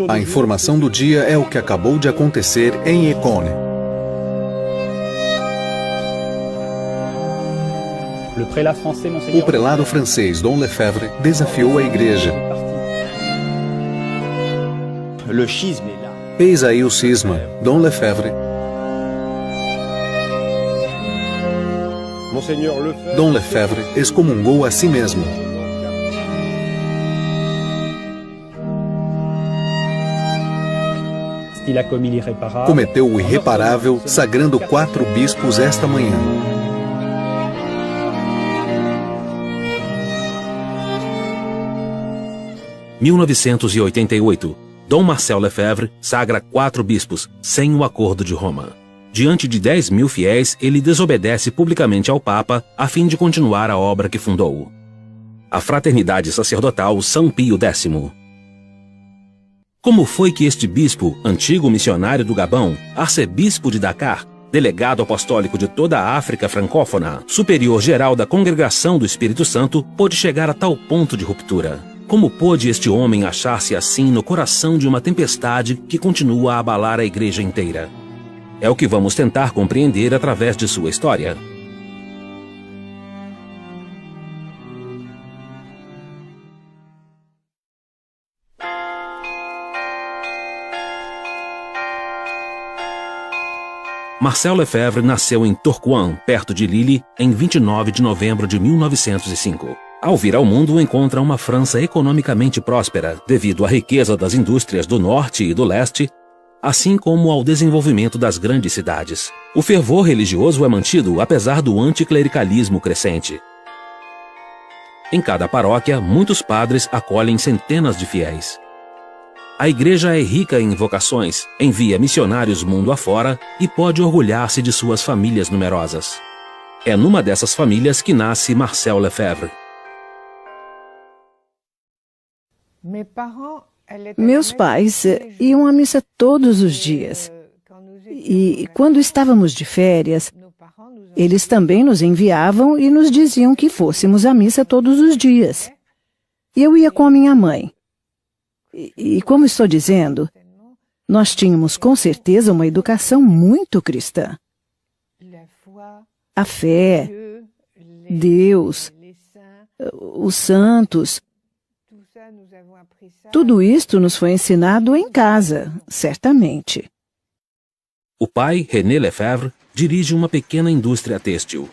A informação do dia é o que acabou de acontecer em Écône. O prelado francês Dom Lefebvre desafiou a igreja. Eis aí o cisma, Dom Lefebvre. Dom Lefebvre excomungou a si mesmo. Cometeu o irreparável, sagrando 4 bispos esta manhã. Em 1988, Dom Marcel Lefebvre sagra 4 bispos, sem o Acordo de Roma. Diante de 10.000 fiéis, ele desobedece publicamente ao Papa a fim de continuar a obra que fundou. A Fraternidade Sacerdotal São Pio X. Como foi que este bispo, antigo missionário do Gabão, arcebispo de Dakar, delegado apostólico de toda a África francófona, superior geral da Congregação do Espírito Santo, pôde chegar a tal ponto de ruptura? Como pôde este homem achar-se assim no coração de uma tempestade que continua a abalar a igreja inteira? É o que vamos tentar compreender através de sua história. Marcel Lefebvre nasceu em Tourcoing, perto de Lille, em 29 de novembro de 1905. Ao vir ao mundo, encontra uma França economicamente próspera, devido à riqueza das indústrias do norte e do leste, assim como ao desenvolvimento das grandes cidades. O fervor religioso é mantido apesar do anticlericalismo crescente. Em cada paróquia, muitos padres acolhem centenas de fiéis. A igreja é rica em vocações, envia missionários mundo afora e pode orgulhar-se de suas famílias numerosas. É numa dessas famílias que nasce Marcel Lefebvre. Meus pais iam à missa todos os dias. E quando estávamos de férias, eles também nos enviavam e nos diziam que fôssemos à missa todos os dias. E eu ia com a minha mãe. E como estou dizendo, nós tínhamos com certeza uma educação muito cristã. A fé, Deus, os santos, tudo isto nos foi ensinado em casa, certamente. O pai, René Lefebvre, dirige uma pequena indústria têxtil.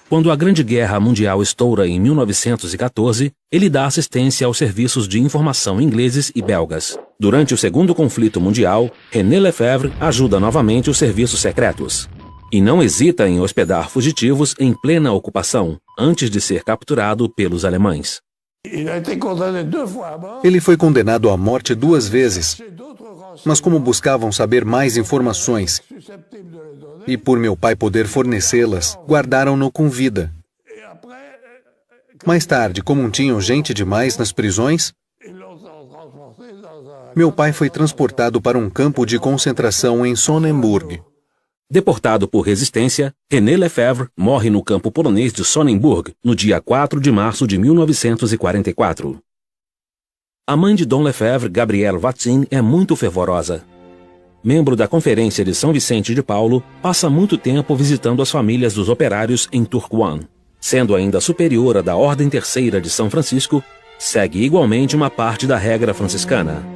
Quando a Grande Guerra Mundial estoura em 1914, ele dá assistência aos serviços de informação ingleses e belgas. Durante o Segundo Conflito Mundial, René Lefebvre ajuda novamente os serviços secretos. E não hesita em hospedar fugitivos em plena ocupação, antes de ser capturado pelos alemães. Ele foi condenado à morte 2 vezes, mas como buscavam saber mais informações, e por meu pai poder fornecê-las, guardaram-no com vida. Mais tarde, como tinham gente demais nas prisões, meu pai foi transportado para um campo de concentração em Sonnenburg. Deportado por resistência, René Lefebvre morre no campo polonês de Sonnenburg, no dia 4 de março de 1944. A mãe de Dom Lefebvre, Gabrielle Vatzin, é muito fervorosa. Membro da Conferência de São Vicente de Paulo, passa muito tempo visitando as famílias dos operários em Tourcoing. Sendo ainda superiora da Ordem Terceira de São Francisco, segue igualmente uma parte da regra franciscana.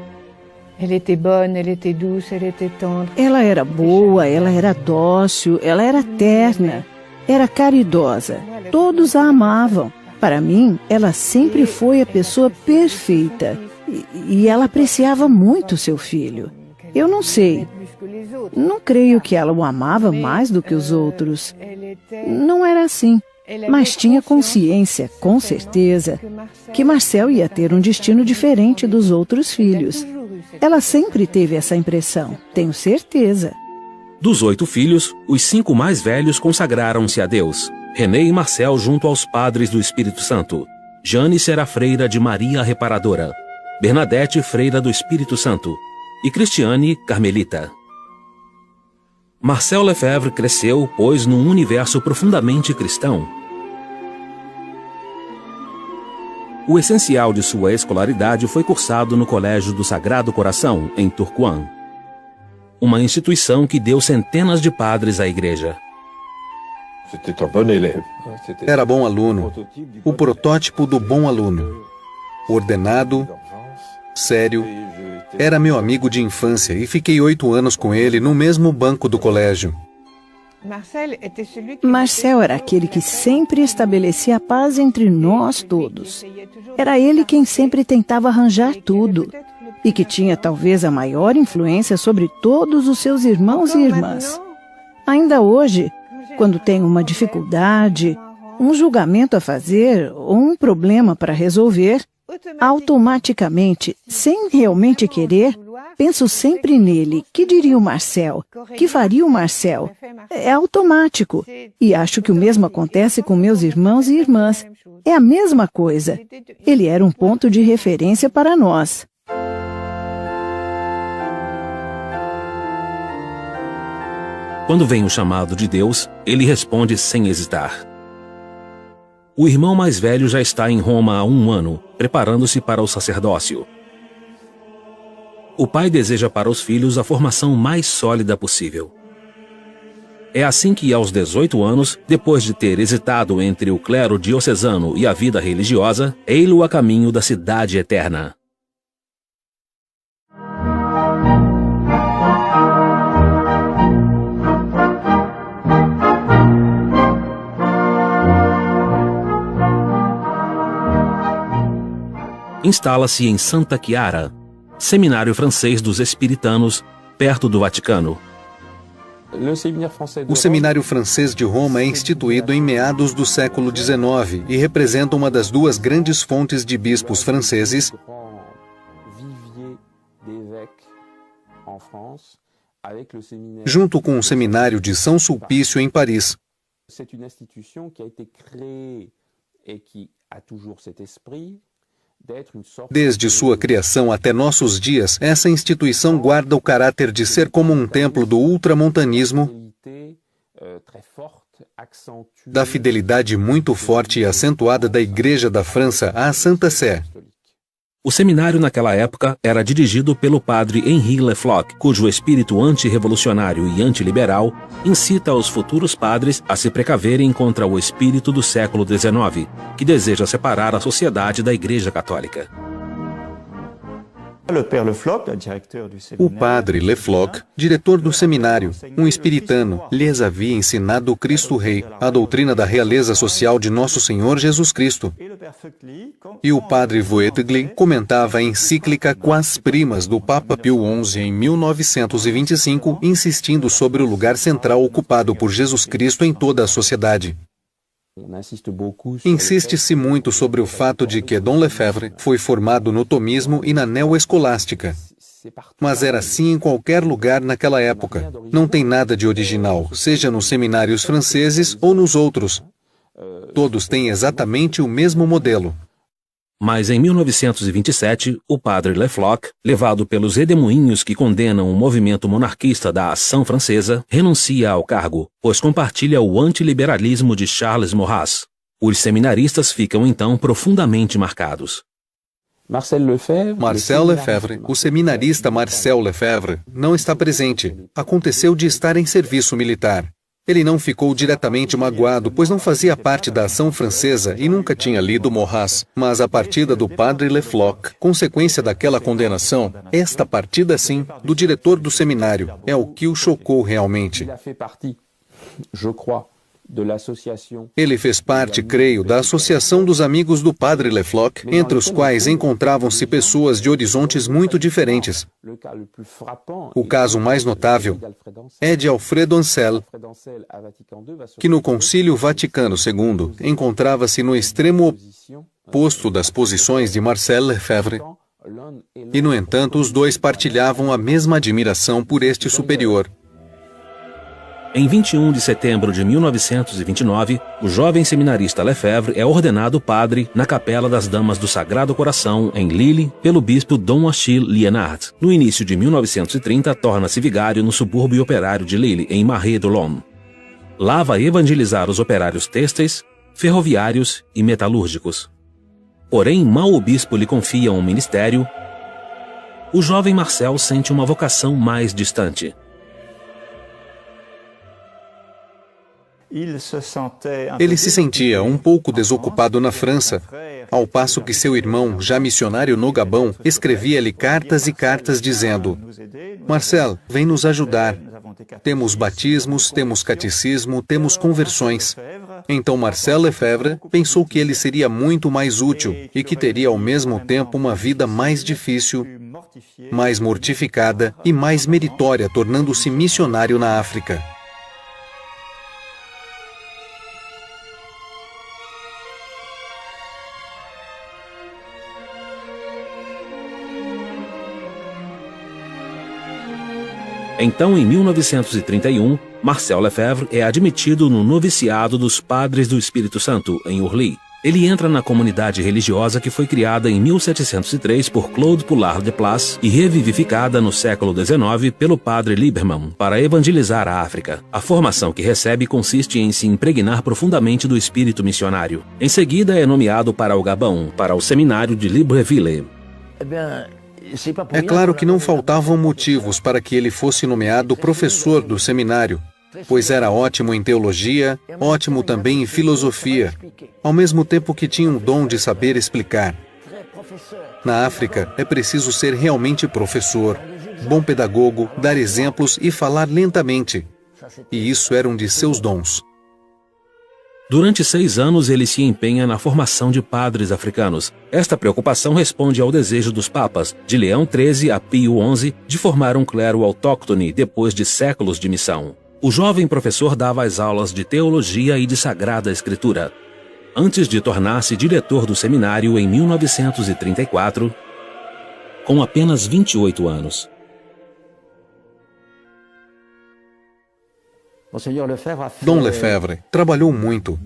Ela era boa, ela era dócil, ela era terna, era caridosa. Todos a amavam. Para mim, ela sempre foi a pessoa perfeita. E ela apreciava muito seu filho. Eu não sei. Não creio que ela o amava mais do que os outros. Não era assim. Mas tinha consciência, com certeza, que Marcel ia ter um destino diferente dos outros filhos. Ela sempre teve essa impressão, tenho certeza. Dos 8 filhos, os 5 mais velhos consagraram-se a Deus. René e Marcel junto aos padres do Espírito Santo. Jane será freira de Maria Reparadora. Bernadette, freira do Espírito Santo. E Cristiane, carmelita. Marcel Lefebvre cresceu, pois, num universo profundamente cristão. O essencial de sua escolaridade foi cursado no Colégio do Sagrado Coração, em Tourcoing, uma instituição que deu centenas de padres à igreja. Era bom aluno, o protótipo do bom aluno. Ordenado, sério, era meu amigo de infância e fiquei 8 anos com ele no mesmo banco do colégio. Marcel era aquele que sempre estabelecia a paz entre nós todos. Era ele quem sempre tentava arranjar tudo e que tinha talvez a maior influência sobre todos os seus irmãos e irmãs. Ainda hoje, quando tenho uma dificuldade, um julgamento a fazer ou um problema para resolver, automaticamente, sem realmente querer, penso sempre nele. Que diria o Marcel? Que faria o Marcel? É automático. E acho que o mesmo acontece com meus irmãos e irmãs. É a mesma coisa. Ele era um ponto de referência para nós. Quando vem o chamado de Deus, ele responde sem hesitar. O irmão mais velho já está em Roma há 1 ano, preparando-se para o sacerdócio. O pai deseja para os filhos a formação mais sólida possível. É assim que, aos 18 anos, depois de ter hesitado entre o clero diocesano e a vida religiosa, ei-lo a caminho da cidade eterna. Instala-se em Santa Chiara, seminário francês dos Espiritanos, perto do Vaticano. O Seminário Francês de Roma é instituído em meados do século XIX e representa uma das 2 grandes fontes de bispos franceses, junto com o Seminário de São Sulpício em Paris. Desde sua criação até nossos dias, essa instituição guarda o caráter de ser como um templo do ultramontanismo, da fidelidade muito forte e acentuada da Igreja da França à Santa Sé. O seminário naquela época era dirigido pelo padre Henri Lefloc, cujo espírito antirrevolucionário e antiliberal incita os futuros padres a se precaverem contra o espírito do século XIX, que deseja separar a sociedade da Igreja Católica. O padre Lefloc, diretor do seminário, um espiritano, lhes havia ensinado o Cristo Rei, a doutrina da realeza social de Nosso Senhor Jesus Cristo. E o padre Voetigli comentava a encíclica Quas Primas do Papa Pio XI em 1925, insistindo sobre o lugar central ocupado por Jesus Cristo em toda a sociedade. Insiste-se muito sobre o fato de que Dom Lefebvre foi formado no tomismo e na neoescolástica. Mas era assim em qualquer lugar naquela época. Não tem nada de original, seja nos seminários franceses ou nos outros. Todos têm exatamente o mesmo modelo. Mas em 1927, o padre Lefloc, levado pelos redemoinhos que condenam o movimento monarquista da Ação Francesa, renuncia ao cargo, pois compartilha o antiliberalismo de Charles Maurras. Os seminaristas ficam então profundamente marcados. Marcel Lefebvre, o seminarista Marcel Lefebvre, não está presente. Aconteceu de estar em serviço militar. Ele não ficou diretamente magoado, pois não fazia parte da ação francesa e nunca tinha lido Maurras. Mas a partida do padre Lefloc, consequência daquela condenação, esta partida sim, do diretor do seminário, é o que o chocou realmente. Ele fez parte, creio, da Associação dos Amigos do Padre Lefloc, entre os quais encontravam-se pessoas de horizontes muito diferentes. O caso mais notável é de Alfredo Ancel, que no Concílio Vaticano II encontrava-se no extremo oposto das posições de Marcel Lefebvre, e, no entanto, os dois partilhavam a mesma admiração por este superior. Em 21 de setembro de 1929, o jovem seminarista Lefebvre é ordenado padre na Capela das Damas do Sagrado Coração, em Lille, pelo bispo Dom Achille Liénard. No início de 1930, torna-se vigário no subúrbio operário de Lille, em Marais de l'Homme. Lá vai evangelizar os operários têxteis, ferroviários e metalúrgicos. Porém, mal o bispo lhe confia um ministério, o jovem Marcel sente uma vocação mais distante. Ele se sentia um pouco desocupado na França, ao passo que seu irmão, já missionário no Gabão, escrevia-lhe cartas e cartas dizendo: Marcel, vem nos ajudar. Temos batismos, temos catecismo, temos conversões. Então Marcel Lefebvre pensou que ele seria muito mais útil e que teria ao mesmo tempo uma vida mais difícil, mais mortificada e mais meritória, tornando-se missionário na África. Então, em 1931, Marcel Lefebvre é admitido no noviciado dos Padres do Espírito Santo, em Orly. Ele entra na comunidade religiosa que foi criada em 1703 por Claude Poulard de Place e revivificada no século XIX pelo padre Liebermann para evangelizar a África. A formação que recebe consiste em se impregnar profundamente do espírito missionário. Em seguida, é nomeado para o Gabão, para o seminário de Libreville. É claro que não faltavam motivos para que ele fosse nomeado professor do seminário, pois era ótimo em teologia, ótimo também em filosofia, ao mesmo tempo que tinha um dom de saber explicar. Na África, é preciso ser realmente professor, bom pedagogo, dar exemplos e falar lentamente. E isso era um de seus dons. Durante 6 anos, ele se empenha na formação de padres africanos. Esta preocupação responde ao desejo dos papas, de Leão XIII a Pio XI, de formar um clero autóctone depois de séculos de missão. O jovem professor dava as aulas de teologia e de Sagrada Escritura. Antes de tornar-se diretor do seminário em 1934, com apenas 28 anos. Dom Lefebvre trabalhou muito,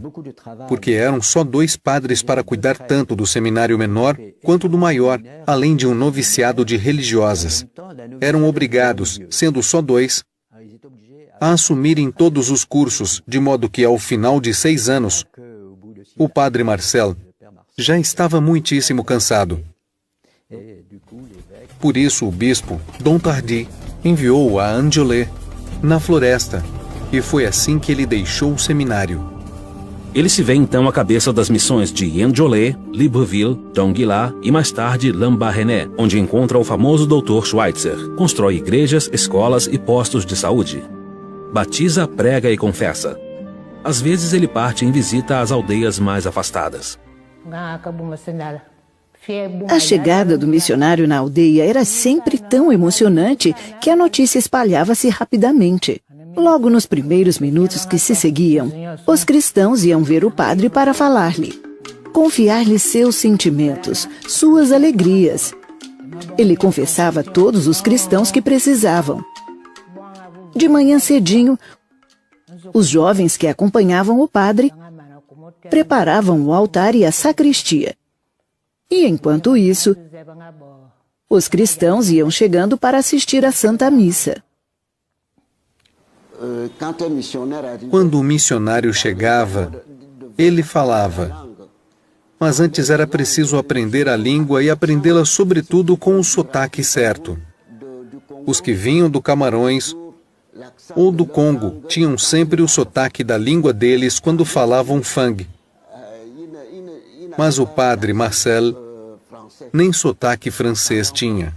porque eram só 2 padres para cuidar tanto do seminário menor quanto do maior, além de um noviciado de religiosas. Eram obrigados, sendo só 2, a assumirem todos os cursos, de modo que, ao final de 6 anos, o padre Marcel já estava muitíssimo cansado. Por isso, o bispo, Dom Tardy, enviou-o a Angolé, na floresta, e foi assim que ele deixou o seminário. Ele se vê então à cabeça das missões de Njolé, Libreville, Donguila e mais tarde Lambaréné, onde encontra o famoso Dr. Schweitzer. Constrói igrejas, escolas e postos de saúde. Batiza, prega e confessa. Às vezes ele parte em visita às aldeias mais afastadas. A chegada do missionário na aldeia era sempre tão emocionante que a notícia espalhava-se rapidamente. Logo nos primeiros minutos que se seguiam, os cristãos iam ver o padre para falar-lhe, confiar-lhe seus sentimentos, suas alegrias. Ele confessava a todos os cristãos que precisavam. De manhã cedinho, os jovens que acompanhavam o padre preparavam o altar e a sacristia. E enquanto isso, os cristãos iam chegando para assistir à Santa Missa. Quando o missionário chegava, ele falava. Mas antes era preciso aprender a língua e aprendê-la sobretudo com o sotaque certo. Os que vinham do Camarões ou do Congo tinham sempre o sotaque da língua deles quando falavam fang. Mas o padre Marcel nem sotaque francês tinha.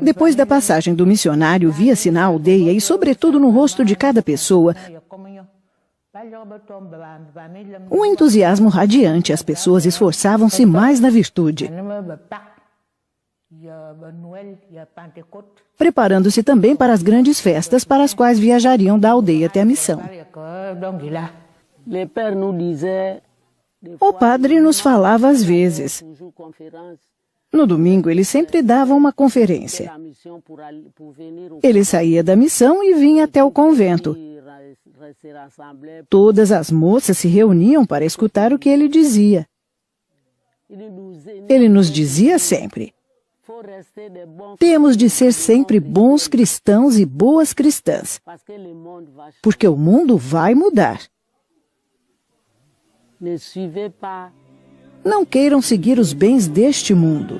Depois da passagem do missionário, via-se na aldeia e, sobretudo, no rosto de cada pessoa, um entusiasmo radiante. As pessoas esforçavam-se mais na virtude, preparando-se também para as grandes festas para as quais viajariam da aldeia até a missão. O padre nos falava às vezes: No domingo, ele sempre dava uma conferência. Ele saía da missão e vinha até o convento. Todas as moças se reuniam para escutar o que ele dizia. Ele nos dizia sempre: temos de ser sempre bons cristãos e boas cristãs, porque o mundo vai mudar. Não queiram seguir os bens deste mundo.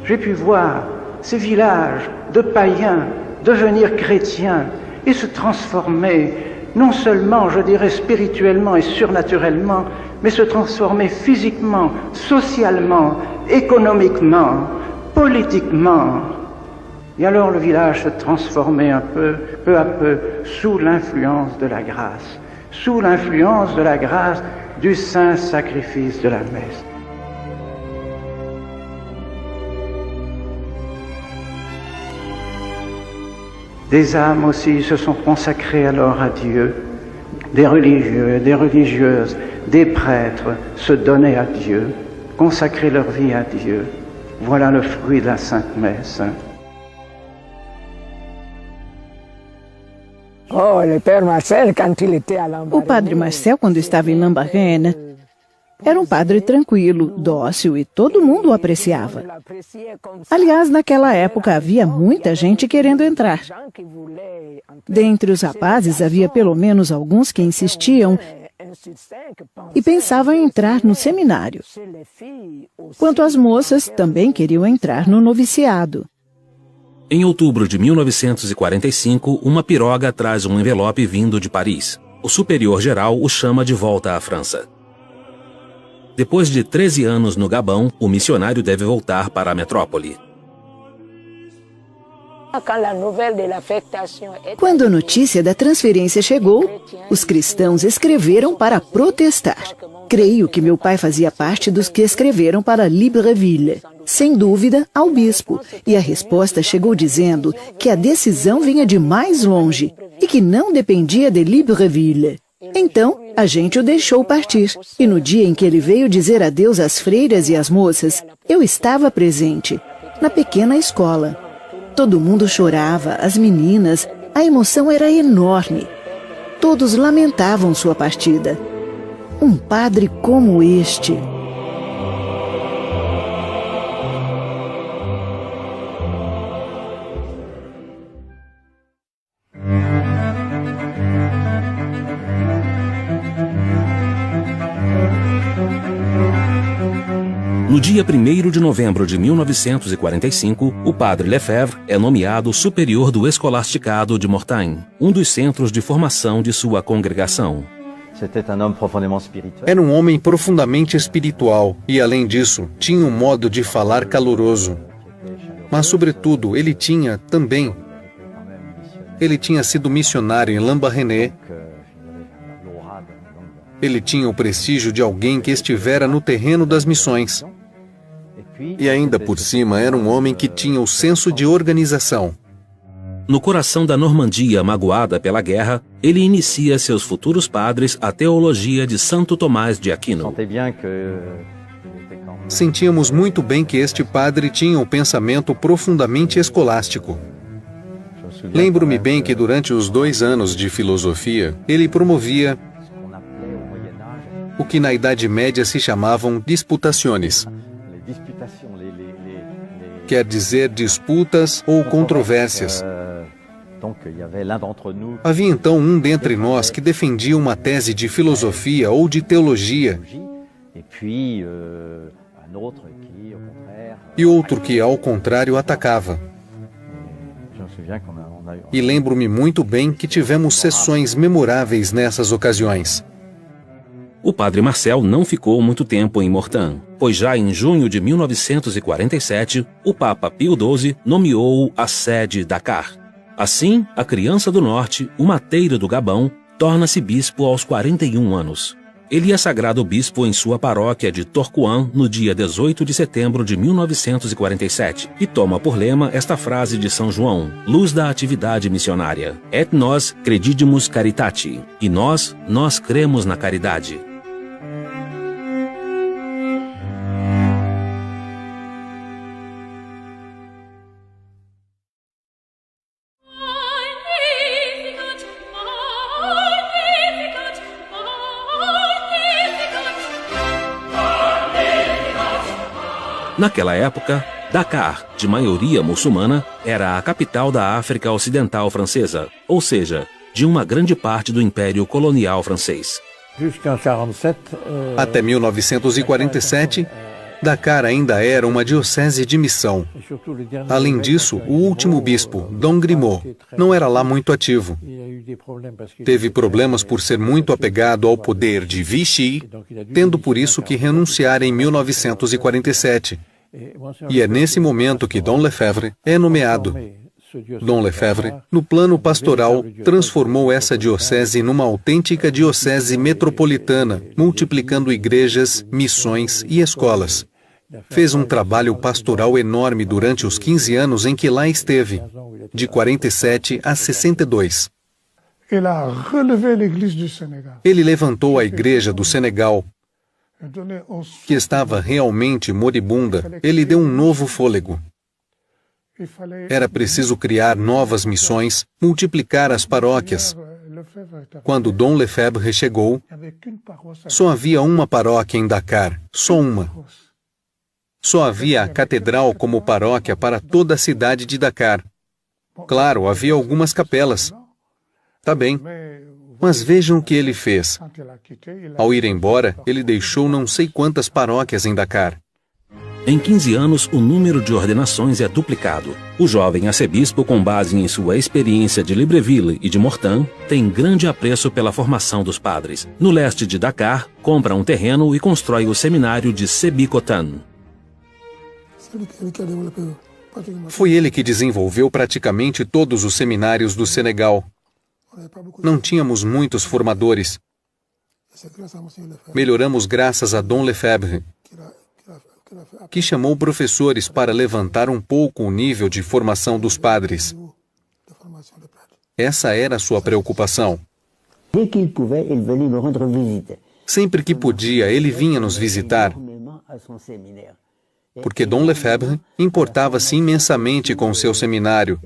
J'ai pu voir ces villages de païens devenir chrétiens et se transformer, non seulement, je dirais, spirituellement et surnaturellement, mais se transformer physiquement, socialement, économiquement, politiquement. Et alors le village se transformait peu à peu, sous l'influence de la grâce, sous l'influence de la grâce du saint sacrifice de la messe. Des âmes aussi se sont consacrées alors à Dieu. Des religieux, des religieuses, des prêtres se donnaient à Dieu, consacraient leur vie à Dieu. Voilà le fruit de la Sainte Messe. O padre Marcel, quando estava em Lambaréné, era um padre tranquilo, dócil e todo mundo o apreciava. Aliás, naquela época havia muita gente querendo entrar. Dentre os rapazes havia pelo menos alguns que insistiam e pensavam em entrar no seminário. Quanto às moças, também queriam entrar no noviciado. Em outubro de 1945, uma piroga traz um envelope vindo de Paris. O superior-geral o chama de volta à França. Depois de 13 anos no Gabão, o missionário deve voltar para a metrópole. Quando a notícia da transferência chegou, os cristãos escreveram para protestar. Creio que meu pai fazia parte dos que escreveram para Libreville, sem dúvida, ao bispo, e a resposta chegou dizendo que a decisão vinha de mais longe e que não dependia de Libreville. Então, a gente o deixou partir, e no dia em que ele veio dizer adeus às freiras e às moças, eu estava presente, na pequena escola. Todo mundo chorava, as meninas, a emoção era enorme. Todos lamentavam sua partida. Um padre como este... No dia 1º de novembro de 1945, o padre Lefebvre é nomeado superior do escolasticado de Mortagne, um dos centros de formação de sua congregação. Era um homem profundamente espiritual e, além disso, tinha um modo de falar caloroso. Mas, sobretudo, ele tinha sido missionário em Lambaréné. Ele tinha o prestígio de alguém que estivera no terreno das missões. E ainda por cima era um homem que tinha o senso de organização. No coração da Normandia magoada pela guerra, ele inicia seus futuros padres a teologia de Santo Tomás de Aquino. Sentíamos muito bem que este padre tinha um pensamento profundamente escolástico. Lembro-me bem que durante os 2 anos de filosofia, ele promovia o que na Idade Média se chamavam disputações. Quer dizer disputas ou controvérsias. Havia então um dentre nós que defendia uma tese de filosofia ou de teologia, e outro que, ao contrário, atacava. E lembro-me muito bem que tivemos sessões memoráveis nessas ocasiões. O padre Marcel não ficou muito tempo em Mortagne, pois já em junho de 1947, o Papa Pio XII nomeou-o a sede Dakar. Assim, a criança do norte, o mateiro do Gabão, torna-se bispo aos 41 anos. Ele é sagrado bispo em sua paróquia de Tourcoing no dia 18 de setembro de 1947 e toma por lema esta frase de São João, luz da atividade missionária: Et nos credidimus caritati. E nós cremos na caridade. Naquela época, Dakar, de maioria muçulmana, era a capital da África Ocidental francesa, ou seja, de uma grande parte do Império Colonial francês. Até 1947, Dakar ainda era uma diocese de missão. Além disso, o último bispo, Dom Grimaud, não era lá muito ativo. Teve problemas por ser muito apegado ao poder de Vichy, tendo por isso que renunciar em 1947. E é nesse momento que Dom Lefebvre é nomeado. Dom Lefebvre, no plano pastoral, transformou essa diocese numa autêntica diocese metropolitana, multiplicando igrejas, missões e escolas. Fez um trabalho pastoral enorme durante os 15 anos em que lá esteve, de 47 a 62. Ele levantou a igreja do Senegal, que estava realmente moribunda. Ele deu um novo fôlego. Era preciso criar novas missões, multiplicar as paróquias. Quando Dom Lefebvre chegou, só havia uma paróquia em Dakar, só uma. Só havia a catedral como paróquia para toda a cidade de Dakar. Claro, havia algumas capelas. Tá bem, mas vejam o que ele fez. Ao ir embora, ele deixou não sei quantas paróquias em Dakar. Em 15 anos, o número de ordenações é duplicado. O jovem arcebispo, com base em sua experiência de Libreville e de Mortain, tem grande apreço pela formação dos padres. No leste de Dakar, compra um terreno e constrói o seminário de Sébikotane. Foi ele que desenvolveu praticamente todos os seminários do Senegal. Não tínhamos muitos formadores. Melhoramos graças a Dom Lefebvre, que chamou professores para levantar um pouco o nível de formação dos padres. Essa era a sua preocupação. Sempre que podia, ele vinha nos visitar, porque Dom Lefebvre importava-se imensamente com seu seminário,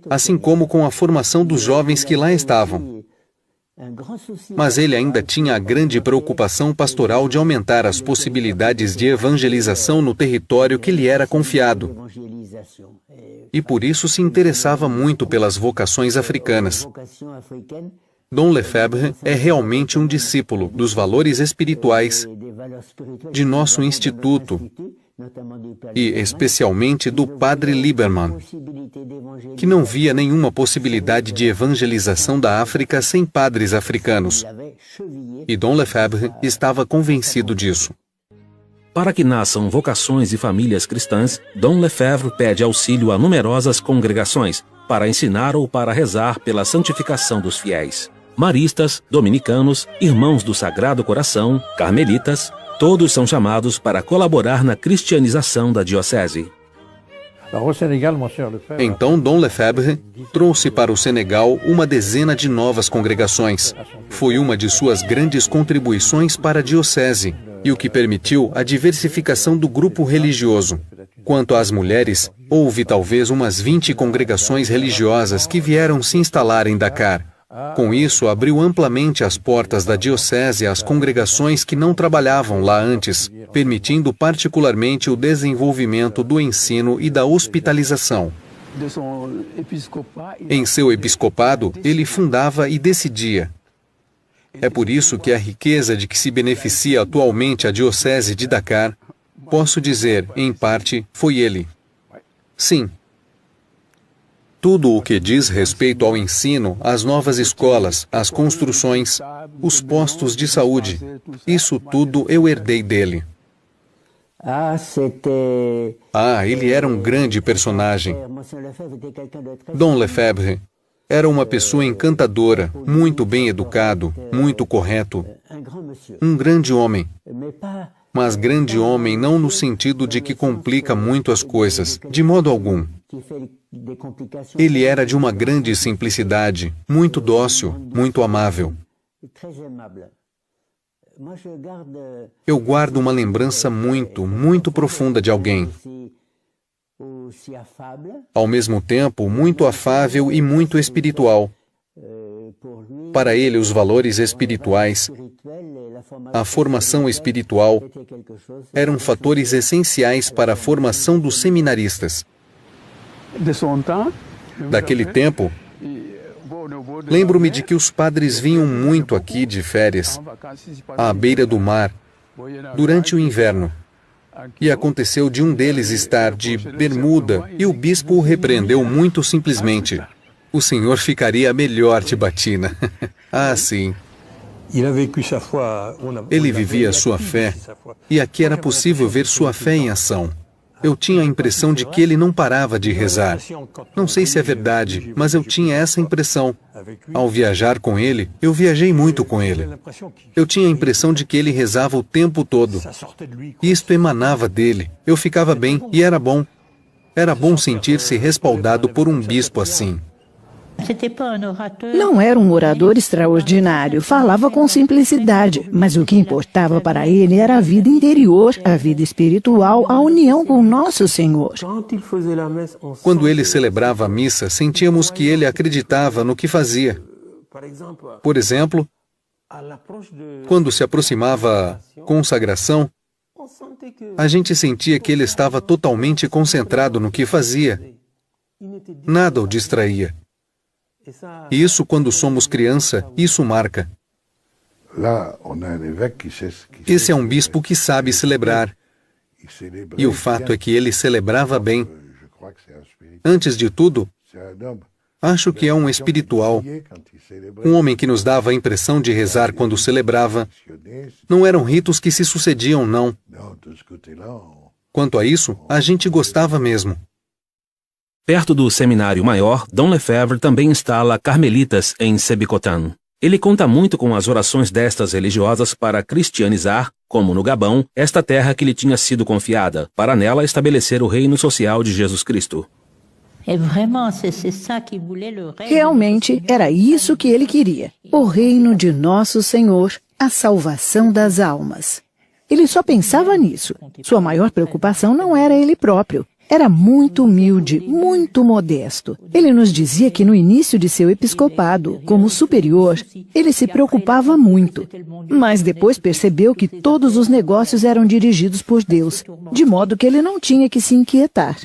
assim como com a formação dos jovens que lá estavam. Mas ele ainda tinha a grande preocupação pastoral de aumentar as possibilidades de evangelização no território que lhe era confiado. E por isso se interessava muito pelas vocações africanas. Dom Lefebvre é realmente um discípulo dos valores espirituais de nosso instituto e especialmente do padre Lieberman, que não via nenhuma possibilidade de evangelização da África sem padres africanos. E Dom Lefebvre estava convencido disso. Para que nasçam vocações e famílias cristãs, Dom Lefebvre pede auxílio a numerosas congregações para ensinar ou para rezar pela santificação dos fiéis. Maristas, dominicanos, irmãos do Sagrado Coração, carmelitas, todos são chamados para colaborar na cristianização da diocese. Então Dom Lefebvre trouxe para o Senegal uma dezena de novas congregações. Foi uma de suas grandes contribuições para a diocese e o que permitiu a diversificação do grupo religioso. Quanto às mulheres, houve talvez umas 20 congregações religiosas que vieram se instalar em Dakar. Com isso, abriu amplamente as portas da diocese às congregações que não trabalhavam lá antes, permitindo particularmente o desenvolvimento do ensino e da hospitalização. Em seu episcopado, ele fundava e decidia. É por isso que a riqueza de que se beneficia atualmente a diocese de Dakar, posso dizer, em parte, foi ele. Sim. Tudo o que diz respeito ao ensino, às novas escolas, às construções, os postos de saúde, isso tudo eu herdei dele. Ele era um grande personagem. Dom Lefebvre Era uma pessoa encantadora, muito bem educado, muito correto. Um grande homem. Mas grande homem não no sentido de que complica muito as coisas, de modo algum. Ele era de uma grande simplicidade, muito dócil, muito amável. Eu guardo uma lembrança muito profunda de alguém. Ao mesmo tempo, muito afável e muito espiritual. Para ele, os valores espirituais, a formação espiritual, eram fatores essenciais para a formação dos seminaristas. Daquele tempo, lembro-me de que os padres vinham muito aqui de férias, à beira do mar, durante o inverno. E aconteceu de um deles estar de bermuda e o bispo o repreendeu muito simplesmente. O senhor ficaria melhor de batina. Ah, sim. Ele vivia sua fé, e aqui era possível ver sua fé em ação. Eu tinha a impressão de que ele não parava de rezar. Não sei se é verdade, mas eu tinha essa impressão. Ao viajar com ele, eu viajei muito com ele. Eu tinha a impressão de que ele rezava o tempo todo. Isto emanava dele. Eu ficava bem e era bom. Era bom sentir-se respaldado por um bispo assim. Não era um orador extraordinário, falava com simplicidade, mas o que importava para ele era a vida interior, a vida espiritual, a união com nosso Senhor. Quando ele celebrava a missa, sentíamos que ele acreditava no que fazia. Por exemplo, quando se aproximava a consagração, a gente sentia que ele estava totalmente concentrado no que fazia. Nada o distraía. Isso, quando somos criança, isso marca. Esse é um bispo que sabe celebrar. E o fato é que ele celebrava bem. Antes de tudo, acho que é um espiritual. Um homem que nos dava a impressão de rezar quando celebrava. Não eram ritos que se sucediam, não. Quanto a isso, a gente gostava mesmo. Perto do Seminário Maior, Dom Lefebvre também instala carmelitas em Sébikotane. Ele conta muito com as orações destas religiosas para cristianizar, como no Gabão, esta terra que lhe tinha sido confiada, para nela estabelecer o reino social de Jesus Cristo. Realmente era isso que ele queria, o reino de nosso Senhor, a salvação das almas. Ele só pensava nisso. Sua maior preocupação não era ele próprio. Era muito humilde, muito modesto. Ele nos dizia que no início de seu episcopado, como superior, ele se preocupava muito. Mas depois percebeu que todos os negócios eram dirigidos por Deus, de modo que ele não tinha que se inquietar.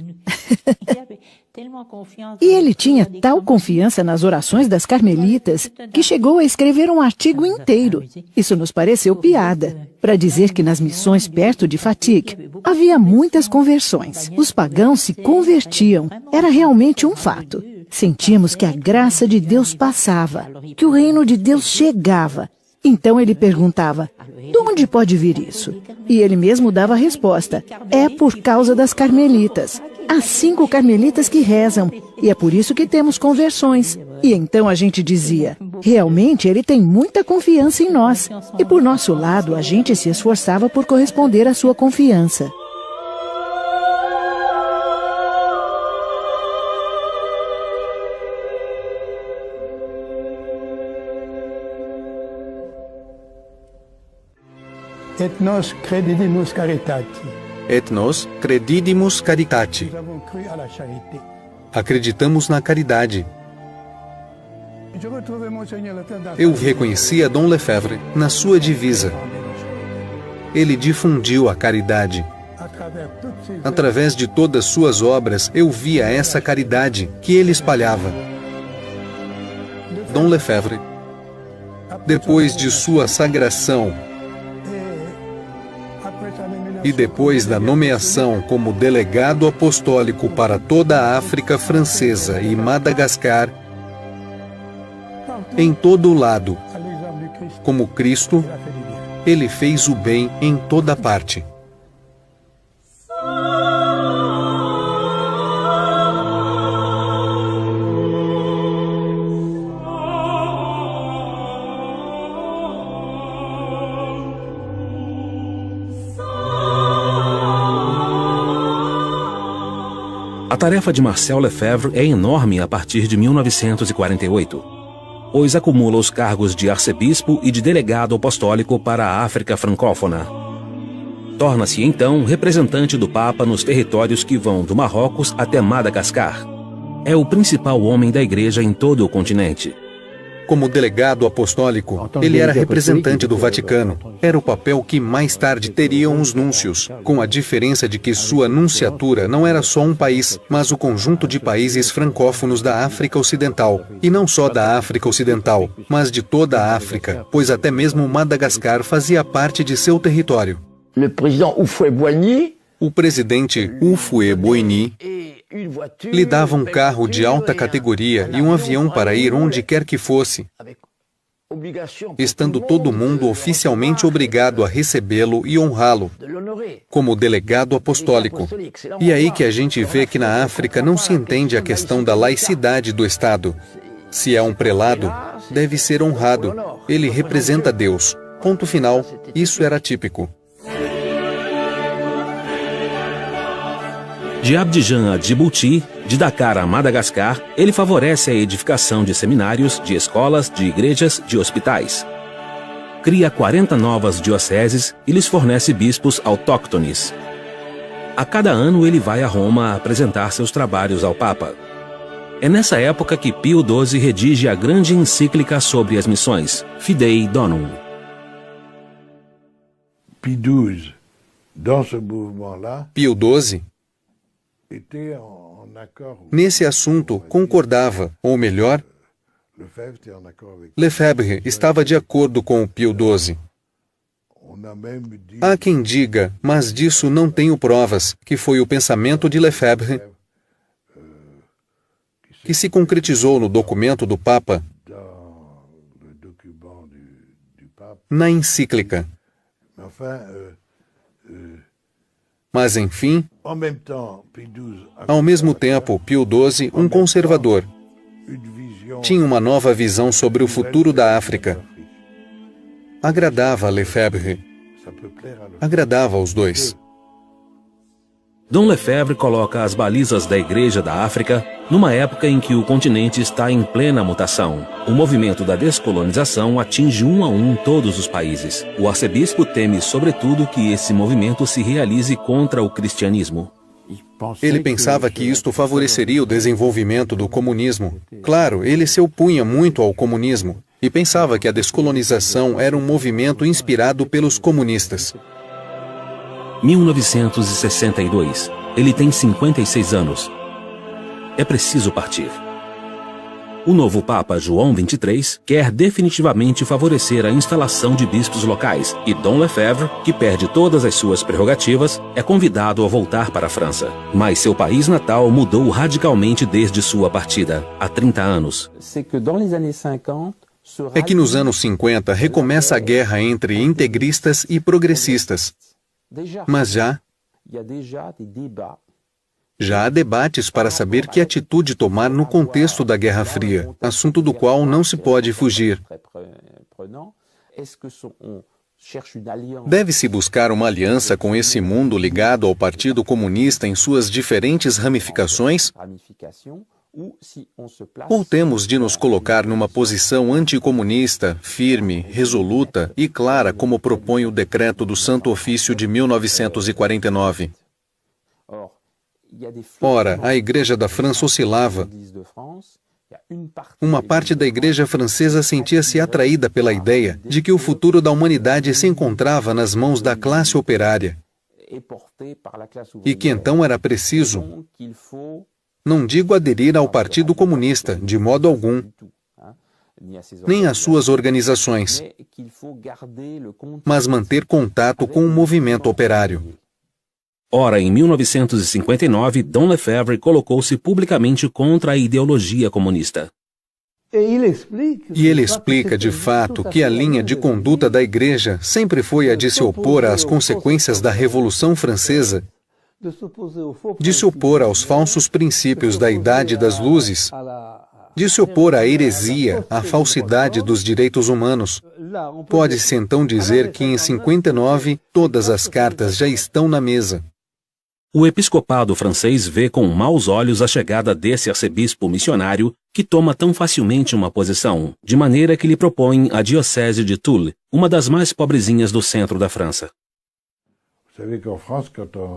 E ele tinha tal confiança nas orações das carmelitas que chegou a escrever um artigo inteiro. Isso nos pareceu piada, para dizer que nas missões perto de Fatigue havia muitas conversões. Os pagãos se convertiam. Era realmente um fato. Sentíamos que a graça de Deus passava, que o reino de Deus chegava. Então ele perguntava, de onde pode vir isso? E ele mesmo dava a resposta, é por causa das carmelitas. Há 5 carmelitas que rezam, e é por isso que temos conversões. E então a gente dizia, realmente ele tem muita confiança em nós. E por nosso lado, a gente se esforçava por corresponder à sua confiança. Et nos credidimus caritati. Et nos credidimus caritati. Acreditamos na caridade. Eu reconhecia Dom Lefebvre na sua divisa. Ele difundiu a caridade. Através de todas suas obras, eu via essa caridade que ele espalhava. Dom Lefebvre, depois de sua sagração, e depois da nomeação como delegado apostólico para toda a África Francesa e Madagascar, em todo o lado, como Cristo, ele fez o bem em toda parte. A tarefa de Marcel Lefebvre é enorme a partir de 1948, pois acumula os cargos de arcebispo e de delegado apostólico para a África francófona. Torna-se, então, representante do Papa nos territórios que vão do Marrocos até Madagascar. É o principal homem da Igreja em todo o continente. Como delegado apostólico, ele era representante do Vaticano. Era o papel que mais tarde teriam os núncios, com a diferença de que sua nunciatura não era só um país, mas o conjunto de países francófonos da África Ocidental. E não só da África Ocidental, mas de toda a África, pois até mesmo Madagascar fazia parte de seu território. O presidente Houphouët-Boigny lhe dava um carro de alta categoria e um avião para ir onde quer que fosse, estando todo mundo oficialmente obrigado a recebê-lo e honrá-lo, como delegado apostólico. E é aí que a gente vê que na África não se entende a questão da laicidade do Estado. Se é um prelado, deve ser honrado. Ele representa Deus. Ponto final. Isso era típico. De Abidjan a Djibouti, de Dakar a Madagascar, ele favorece a edificação de seminários, de escolas, de igrejas, de hospitais. Cria 40 novas dioceses e lhes fornece bispos autóctones. A cada ano ele vai a Roma apresentar seus trabalhos ao Papa. É nessa época que Pio XII redige a grande encíclica sobre as missões, Fidei Donum. Pio XII, nesse assunto, concordava, ou melhor, Lefebvre estava de acordo com o Pio XII. Há quem diga, mas disso não tenho provas, que foi o pensamento de Lefebvre que se concretizou no documento do Papa, na encíclica. Mas, enfim, ao mesmo tempo, Pio XII, um conservador, tinha uma nova visão sobre o futuro da África. Agradava a Lefebvre. Agradava aos dois. Dom Lefebvre coloca as balizas da Igreja da África numa época em que o continente está em plena mutação. O movimento da descolonização atinge um a um todos os países. O arcebispo teme, sobretudo, que esse movimento se realize contra o cristianismo. Ele pensava que isto favoreceria o desenvolvimento do comunismo. Claro, ele se opunha muito ao comunismo e pensava que a descolonização era um movimento inspirado pelos comunistas. 1962. Ele tem 56 anos. É preciso partir. O novo Papa João XXIII quer definitivamente favorecer a instalação de bispos locais e Dom Lefebvre, que perde todas as suas prerrogativas, é convidado a voltar para a França. Mas seu país natal mudou radicalmente desde sua partida, há 30 anos. É que nos anos 50 recomeça a guerra entre integristas e progressistas. Mas já há debates para saber que atitude tomar no contexto da Guerra Fria, assunto do qual não se pode fugir. Deve-se buscar uma aliança com esse mundo ligado ao Partido Comunista em suas diferentes ramificações? Ou temos de nos colocar numa posição anticomunista, firme, resoluta e clara, como propõe o decreto do Santo Ofício de 1949? Ora, a Igreja da França oscilava. Uma parte da Igreja francesa sentia-se atraída pela ideia de que o futuro da humanidade se encontrava nas mãos da classe operária e que então era preciso, não digo aderir ao Partido Comunista, de modo algum, nem às suas organizações, mas manter contato com o movimento operário. Ora, em 1959, Dom Lefebvre colocou-se publicamente contra a ideologia comunista. E ele explica, de fato, que a linha de conduta da Igreja sempre foi a de se opor às consequências da Revolução Francesa, de se opor aos falsos princípios da Idade das Luzes, de se opor à heresia, à falsidade dos direitos humanos. Pode-se então dizer que em 59 todas as cartas já estão na mesa. O episcopado francês vê com maus olhos a chegada desse arcebispo missionário que toma tão facilmente uma posição, de maneira que lhe propõe a diocese de Toul, uma das mais pobrezinhas do centro da França.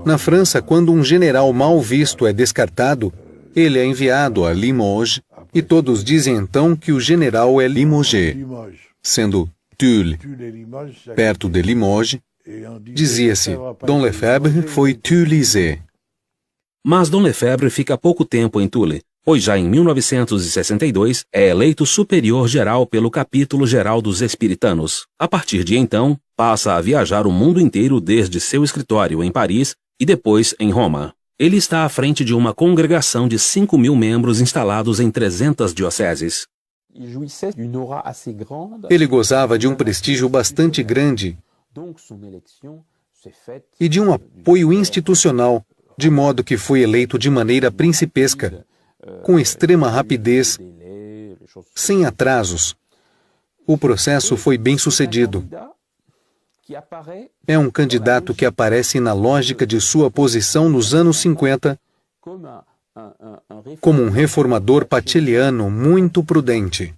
Na França, quando um general mal visto é descartado, ele é enviado a Limoges, e todos dizem então que o general é limogé. Sendo Tulle perto de Limoges, dizia-se, Dom Lefebvre foi tullisé. Mas Dom Lefebvre fica pouco tempo em Toul, pois já em 1962 é eleito superior geral pelo Capítulo Geral dos Espiritanos. A partir de então, passa a viajar o mundo inteiro desde seu escritório em Paris e depois em Roma. Ele está à frente de uma congregação de 5.000 membros instalados em 300 dioceses. Ele gozava de um prestígio bastante grande e de um apoio institucional, de modo que foi eleito de maneira principesca, com extrema rapidez, sem atrasos. O processo foi bem sucedido. É um candidato que aparece na lógica de sua posição nos anos 50 como um reformador pateliano muito prudente.